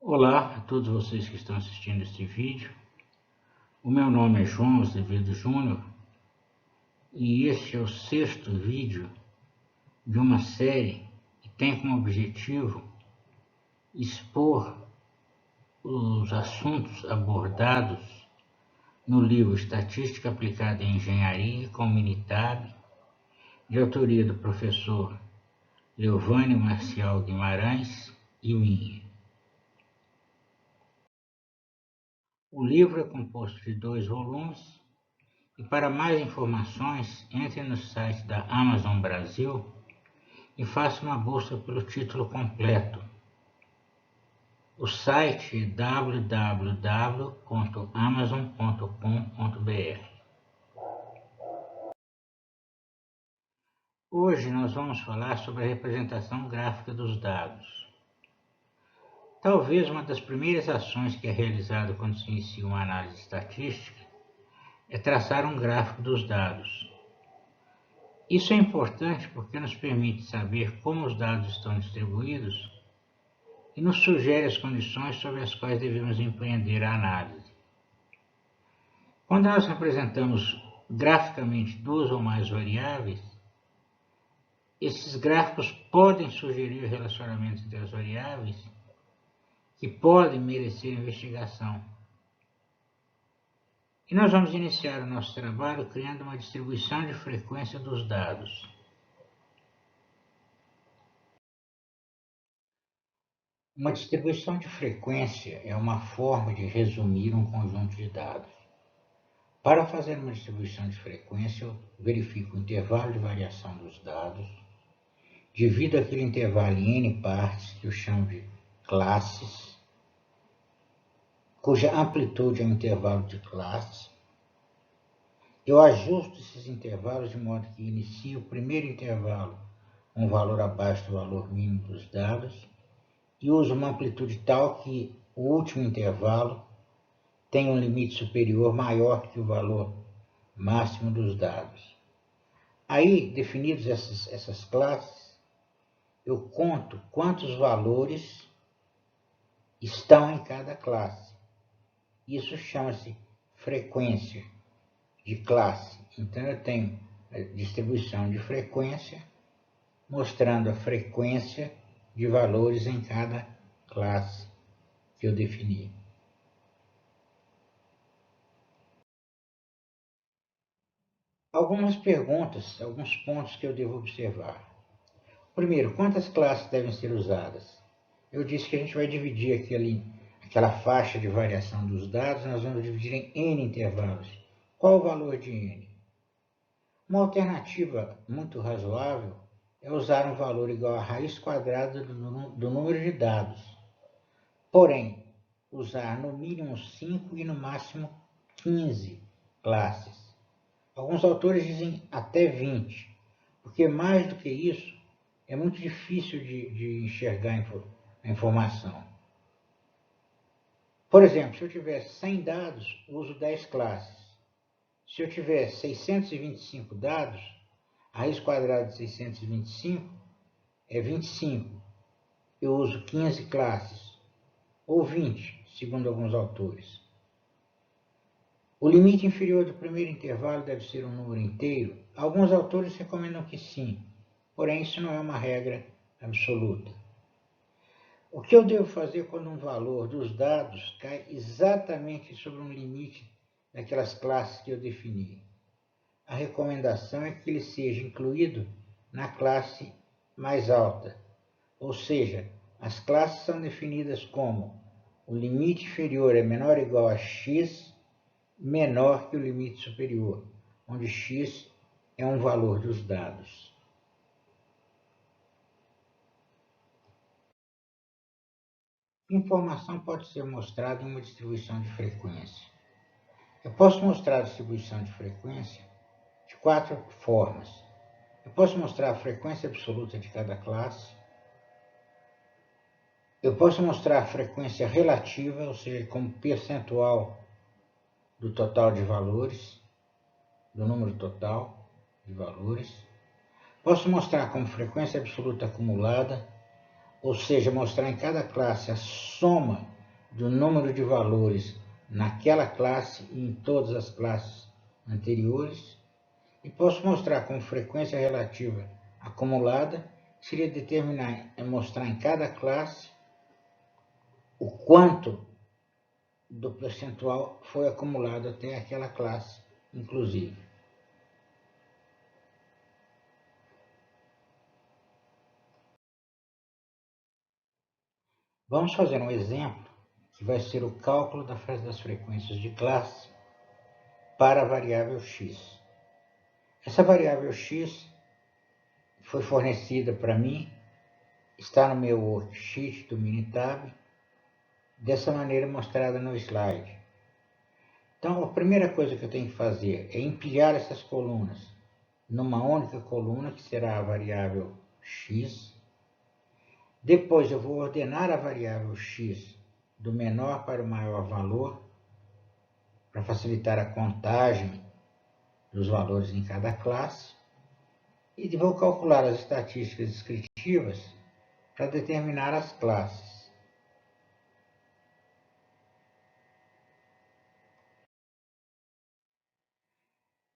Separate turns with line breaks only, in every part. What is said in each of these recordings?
Olá a todos vocês que estão assistindo este vídeo. O meu nome é João Azevedo Júnior e este é o sexto vídeo de uma série que tem como objetivo expor os assuntos abordados no livro Estatística Aplicada em Engenharia com Minitab, de autoria do professor Leovânio Marcial Guimarães e minha. O livro é composto de 2 volumes e para mais informações entre no site da Amazon Brasil e faça uma busca pelo título completo. O site é www.amazon.com.br. Hoje nós vamos falar sobre a representação gráfica dos dados. Talvez uma das primeiras ações que é realizada quando se inicia uma análise estatística é traçar um gráfico dos dados. Isso é importante porque nos permite saber como os dados estão distribuídos e nos sugere as condições sobre as quais devemos empreender a análise. Quando nós representamos graficamente 2 ou mais variáveis, esses gráficos podem sugerir relacionamentos entre as variáveis que podem merecer investigação. E nós vamos iniciar o nosso trabalho criando uma distribuição de frequência dos dados. Uma distribuição de frequência é uma forma de resumir um conjunto de dados. Para fazer uma distribuição de frequência, eu verifico o intervalo de variação dos dados, divido aquele intervalo em n partes, que eu chamo de classes, cuja amplitude é um intervalo de classe. Eu ajusto esses intervalos de modo que inicie o primeiro intervalo com um valor abaixo do valor mínimo dos dados e uso uma amplitude tal que o último intervalo tem um limite superior maior que o valor máximo dos dados. Aí, definidas essas classes, eu conto quantos valores estão em cada classe. Isso chama-se frequência de classe. Então, eu tenho a distribuição de frequência, mostrando a frequência de valores em cada classe que eu defini. Algumas perguntas, alguns pontos que eu devo observar. Primeiro, quantas classes devem ser usadas? Eu disse que a gente vai dividir aquela faixa de variação dos dados, nós vamos dividir em n intervalos. Qual o valor de n? Uma alternativa muito razoável é usar um valor igual à raiz quadrada do número de dados. Porém, usar no mínimo 5 e no máximo 15 classes. Alguns autores dizem até 20, porque mais do que isso é muito difícil de enxergar a informação. Por exemplo, se eu tiver 100 dados, uso 10 classes. Se eu tiver 625 dados, a raiz quadrada de 625 é 25. Eu uso 15 classes, ou 20, segundo alguns autores. O limite inferior do primeiro intervalo deve ser um número inteiro? Alguns autores recomendam que sim, porém isso não é uma regra absoluta. O que eu devo fazer quando um valor dos dados cai exatamente sobre um limite daquelas classes que eu defini? A recomendação é que ele seja incluído na classe mais alta, ou seja, as classes são definidas como o limite inferior é menor ou igual a x menor que o limite superior, onde x é um valor dos dados. Informação pode ser mostrada em uma distribuição de frequência. Eu posso mostrar a distribuição de frequência de 4 formas. Eu posso mostrar a frequência absoluta de cada classe. Eu posso mostrar a frequência relativa, ou seja, como percentual do total de valores, do número total de valores. Posso mostrar como frequência absoluta acumulada, ou seja, mostrar em cada classe a soma do número de valores naquela classe e em todas as classes anteriores. E posso mostrar como frequência relativa acumulada, seria mostrar em cada classe o quanto do percentual foi acumulado até aquela classe, inclusive. Vamos fazer um exemplo que vai ser o cálculo das frequências de classe para a variável x. Essa variável x foi fornecida para mim, está no meu worksheet do Minitab, dessa maneira mostrada no slide. Então, a primeira coisa que eu tenho que fazer é empilhar essas colunas numa única coluna, que será a variável x. Depois eu vou ordenar a variável x do menor para o maior valor, para facilitar a contagem dos valores em cada classe. E vou calcular as estatísticas descritivas para determinar as classes.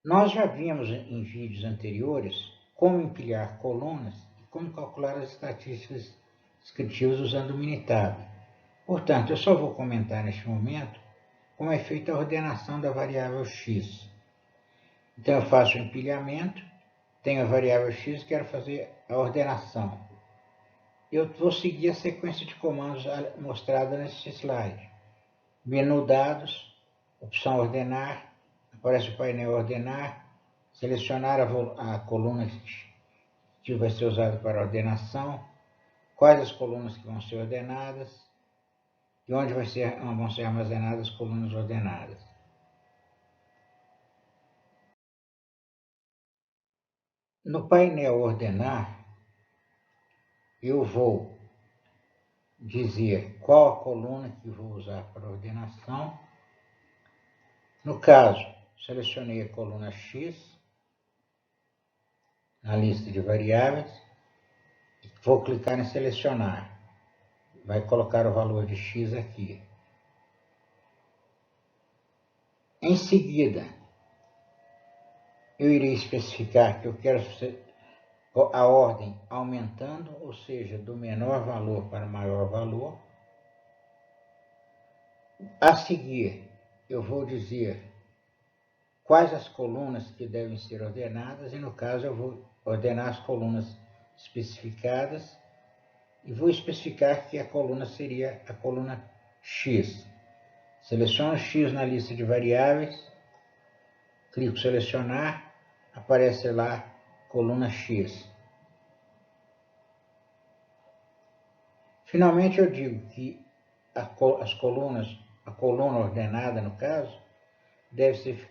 Nós já vimos em vídeos anteriores como empilhar colunas e como calcular as estatísticas descritivas usando o Minitab. Portanto, eu só vou comentar neste momento como é feita a ordenação da variável x. Então, eu faço o empilhamento, tenho a variável x e quero fazer a ordenação. Eu vou seguir a sequência de comandos mostrada neste slide. Menu Dados, opção Ordenar, aparece o painel Ordenar, selecionar a coluna que vai ser usada para ordenação, quais as colunas que vão ser ordenadas e onde vão ser armazenadas as colunas ordenadas. No painel Ordenar, eu vou dizer qual a coluna que vou usar para ordenação. No caso, selecionei a coluna X na lista de variáveis, vou clicar em selecionar, vai colocar o valor de X aqui. Em seguida, eu irei especificar que eu quero a ordem aumentando, ou seja, do menor valor para o maior valor. A seguir, eu vou dizer quais as colunas que devem ser ordenadas, e no caso eu vou ordenar as colunas especificadas e vou especificar que a coluna seria a coluna X. Seleciono X na lista de variáveis, clico selecionar, aparece lá coluna X. Finalmente eu digo que a coluna ordenada no caso, deve ser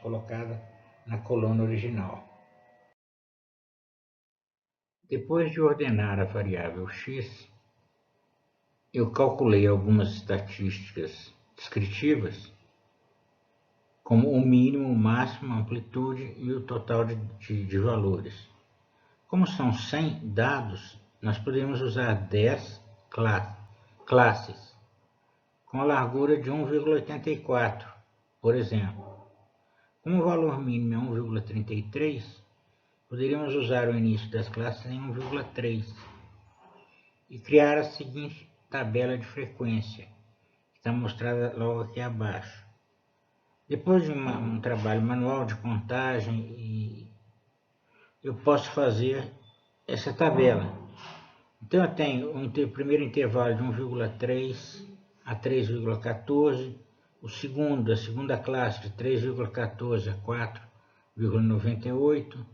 colocada na coluna original. Depois de ordenar a variável x, eu calculei algumas estatísticas descritivas, como o mínimo, o máximo, a amplitude e o total de valores. Como são 100 dados, nós podemos usar 10 classes, com a largura de 1,84, por exemplo. Como o valor mínimo é 1,33, poderíamos usar o início das classes em 1,3 e criar a seguinte tabela de frequência, que está mostrada logo aqui abaixo. Depois de um trabalho manual de contagem, eu posso fazer essa tabela. Então eu tenho o primeiro intervalo de 1,3 a 3,14, a segunda classe de 3,14 a 4,98,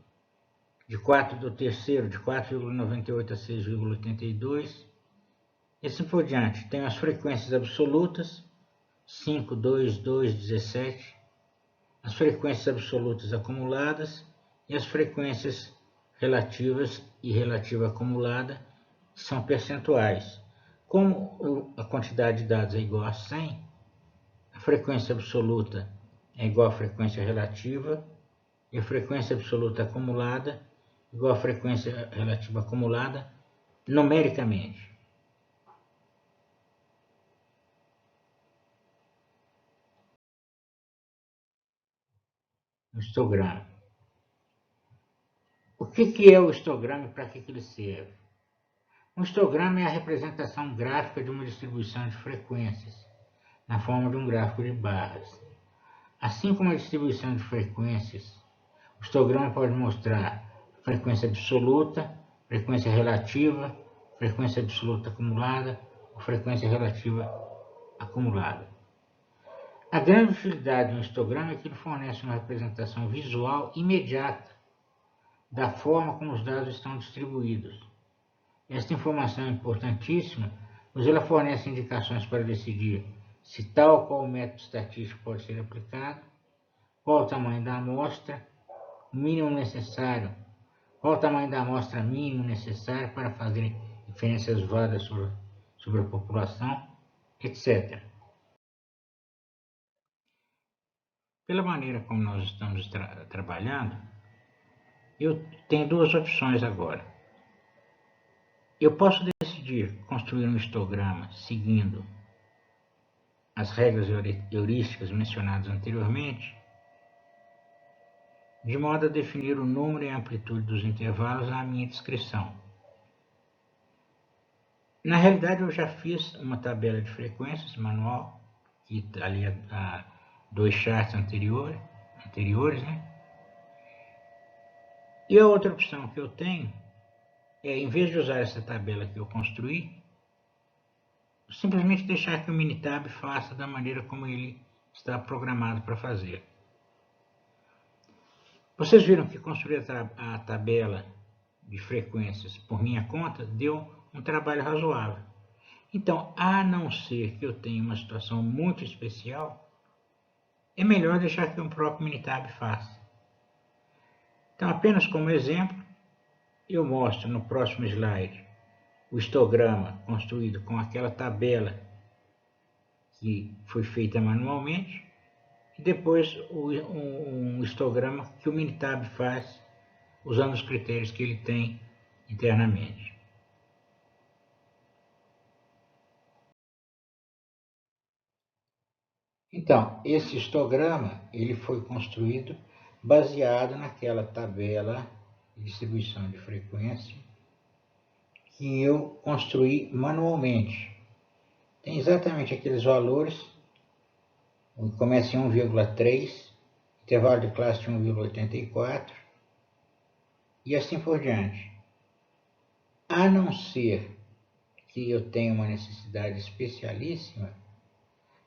do terceiro de 4,98 a 6,82, e assim por diante. Tenho as frequências absolutas, 5, 2, 2, 17, as frequências absolutas acumuladas e as frequências relativas e relativa acumulada, que são percentuais. Como a quantidade de dados é igual a 100, a frequência absoluta é igual à frequência relativa e a frequência absoluta acumulada igual à frequência relativa acumulada numericamente. O histograma. O que é o histograma e para que ele serve? Um histograma é a representação gráfica de uma distribuição de frequências, na forma de um gráfico de barras. Assim como a distribuição de frequências, o histograma pode mostrar frequência absoluta, frequência relativa, frequência absoluta acumulada ou frequência relativa acumulada. A grande utilidade de um histograma é que ele fornece uma representação visual imediata da forma como os dados estão distribuídos. Esta informação é importantíssima, pois ela fornece indicações para decidir se tal ou qual método estatístico pode ser aplicado, qual o tamanho da amostra mínimo necessário, qual o tamanho da amostra mínimo necessário para fazer inferências válidas sobre a população, etc. Pela maneira como nós estamos trabalhando, eu tenho duas opções agora. Eu posso decidir construir um histograma seguindo as regras heurísticas mencionadas anteriormente, de modo a definir o número e a amplitude dos intervalos na minha descrição. Na realidade, eu já fiz uma tabela de frequências manual, que ali há 2 charts anteriores, né? E a outra opção que eu tenho é, em vez de usar essa tabela que eu construí, simplesmente deixar que o Minitab faça da maneira como ele está programado para fazer. Vocês viram que construir a tabela de frequências por minha conta deu um trabalho razoável. Então, a não ser que eu tenha uma situação muito especial, é melhor deixar que o próprio Minitab faça. Então, apenas como exemplo, eu mostro no próximo slide o histograma construído com aquela tabela que foi feita manualmente, e depois um histograma que o Minitab faz usando os critérios que ele tem internamente. Então, esse histograma ele foi construído baseado naquela tabela de distribuição de frequência que eu construí manualmente. Tem exatamente aqueles valores, começa em 1,3, intervalo de classe de 1,84 e assim por diante. A não ser que eu tenha uma necessidade especialíssima,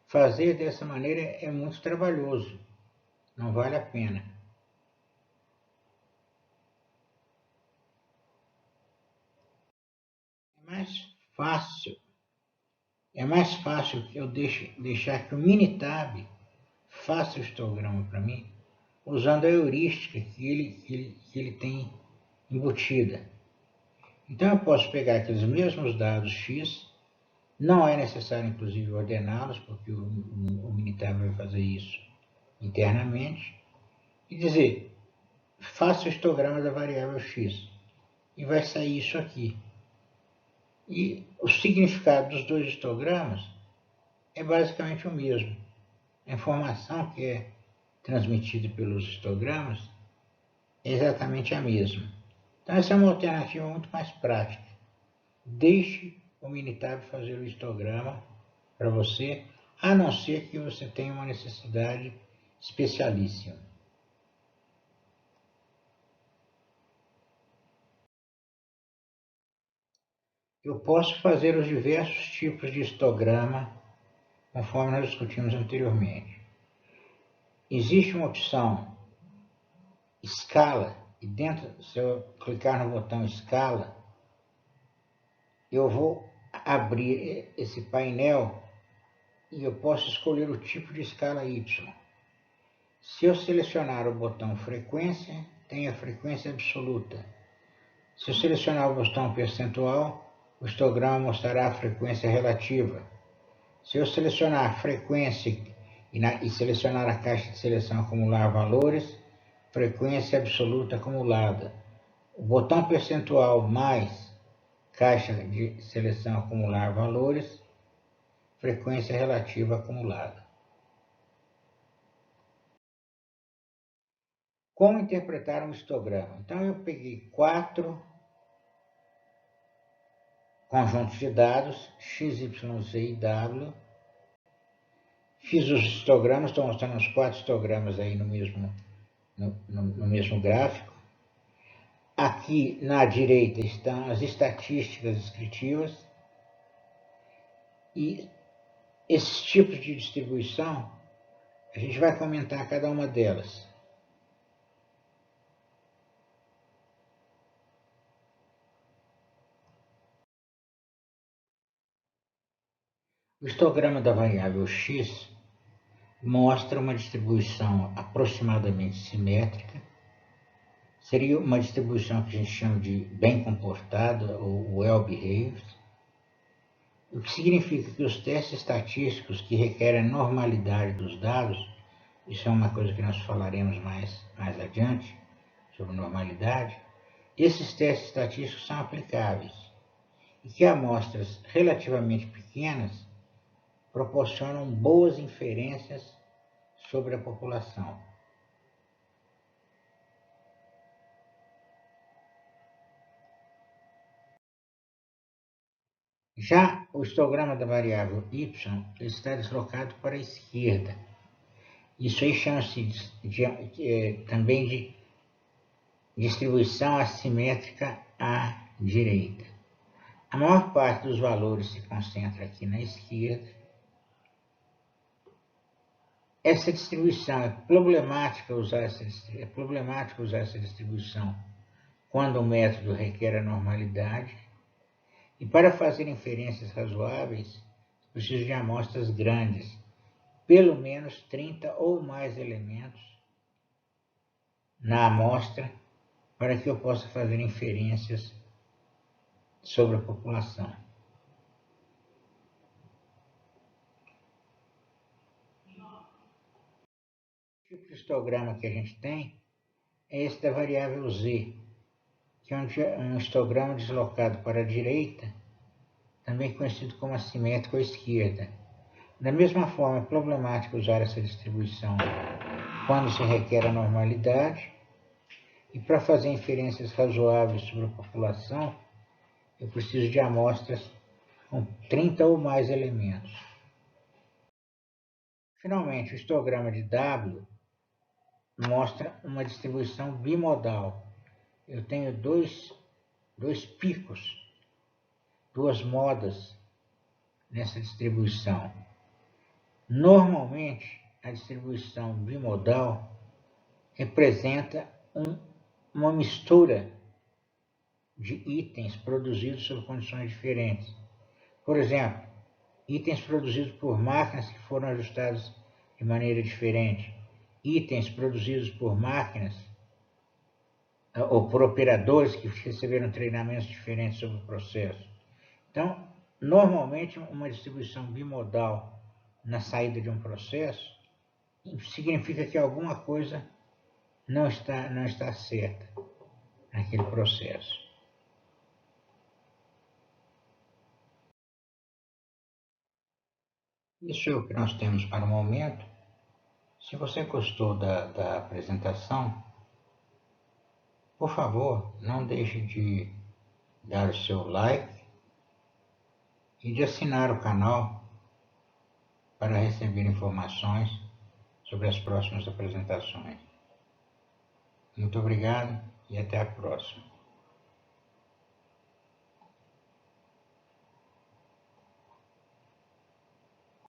fazer dessa maneira é muito trabalhoso, não vale a pena. É mais fácil que eu deixar que o Minitab faça o histograma para mim, usando a heurística que ele tem embutida. Então eu posso pegar aqueles mesmos dados X, não é necessário inclusive ordená-los, porque o Minitab vai fazer isso internamente, e dizer, faça o histograma da variável X, e vai sair isso aqui. E o significado dos dois histogramas é basicamente o mesmo. A informação que é transmitida pelos histogramas é exatamente a mesma. Então essa é uma alternativa muito mais prática. Deixe o Minitab fazer o histograma para você, a não ser que você tenha uma necessidade especialíssima. Eu posso fazer os diversos tipos de histograma, conforme nós discutimos anteriormente. Existe uma opção escala, e dentro, se eu clicar no botão escala, eu vou abrir esse painel e eu posso escolher o tipo de escala Y. Se eu selecionar o botão frequência, tem a frequência absoluta. Se eu selecionar o botão percentual, o histograma mostrará a frequência relativa. Se eu selecionar a frequência e selecionar a caixa de seleção acumular valores, frequência absoluta acumulada. O botão percentual mais caixa de seleção acumular valores, frequência relativa acumulada. Como interpretar um histograma? Então, eu peguei 4 conjuntos de dados, x, y, z e w. Fiz os histogramas, estou mostrando os 4 histogramas aí no mesmo gráfico. Aqui na direita estão as estatísticas descritivas. E esses tipos de distribuição, a gente vai comentar cada uma delas. O histograma da variável x mostra uma distribuição aproximadamente simétrica. Seria uma distribuição que a gente chama de bem comportada, ou well-behaved, o que significa que os testes estatísticos que requerem a normalidade dos dados, isso é uma coisa que nós falaremos mais adiante, sobre normalidade, esses testes estatísticos são aplicáveis e que amostras relativamente pequenas proporcionam boas inferências sobre a população. Já o histograma da variável y está deslocado para a esquerda. Isso aí chama-se também de distribuição assimétrica à direita. A maior parte dos valores se concentra aqui na esquerda. Essa distribuição é problemática usar essa distribuição quando o método requer a normalidade. E para fazer inferências razoáveis, preciso de amostras grandes, pelo menos 30 ou mais elementos na amostra, para que eu possa fazer inferências sobre a população. O tipo de histograma que a gente tem é esse da variável z, que é um histograma deslocado para a direita, também conhecido como assimétrico à esquerda. Da mesma forma, é problemático usar essa distribuição quando se requer a normalidade, e para fazer inferências razoáveis sobre a população, eu preciso de amostras com 30 ou mais elementos. Finalmente, o histograma de W mostra uma distribuição bimodal. Eu tenho dois picos, duas modas nessa distribuição. Normalmente, a distribuição bimodal representa uma mistura de itens produzidos sob condições diferentes. Por exemplo, itens produzidos por máquinas que foram ajustadas de maneira diferente, itens produzidos por máquinas ou por operadores que receberam treinamentos diferentes sobre o processo. Então, normalmente, uma distribuição bimodal na saída de um processo significa que alguma coisa não está certa naquele processo. Isso é o que nós temos para o momento. Se você gostou da apresentação, por favor, não deixe de dar o seu like e de assinar o canal para receber informações sobre as próximas apresentações. Muito obrigado e até a próxima.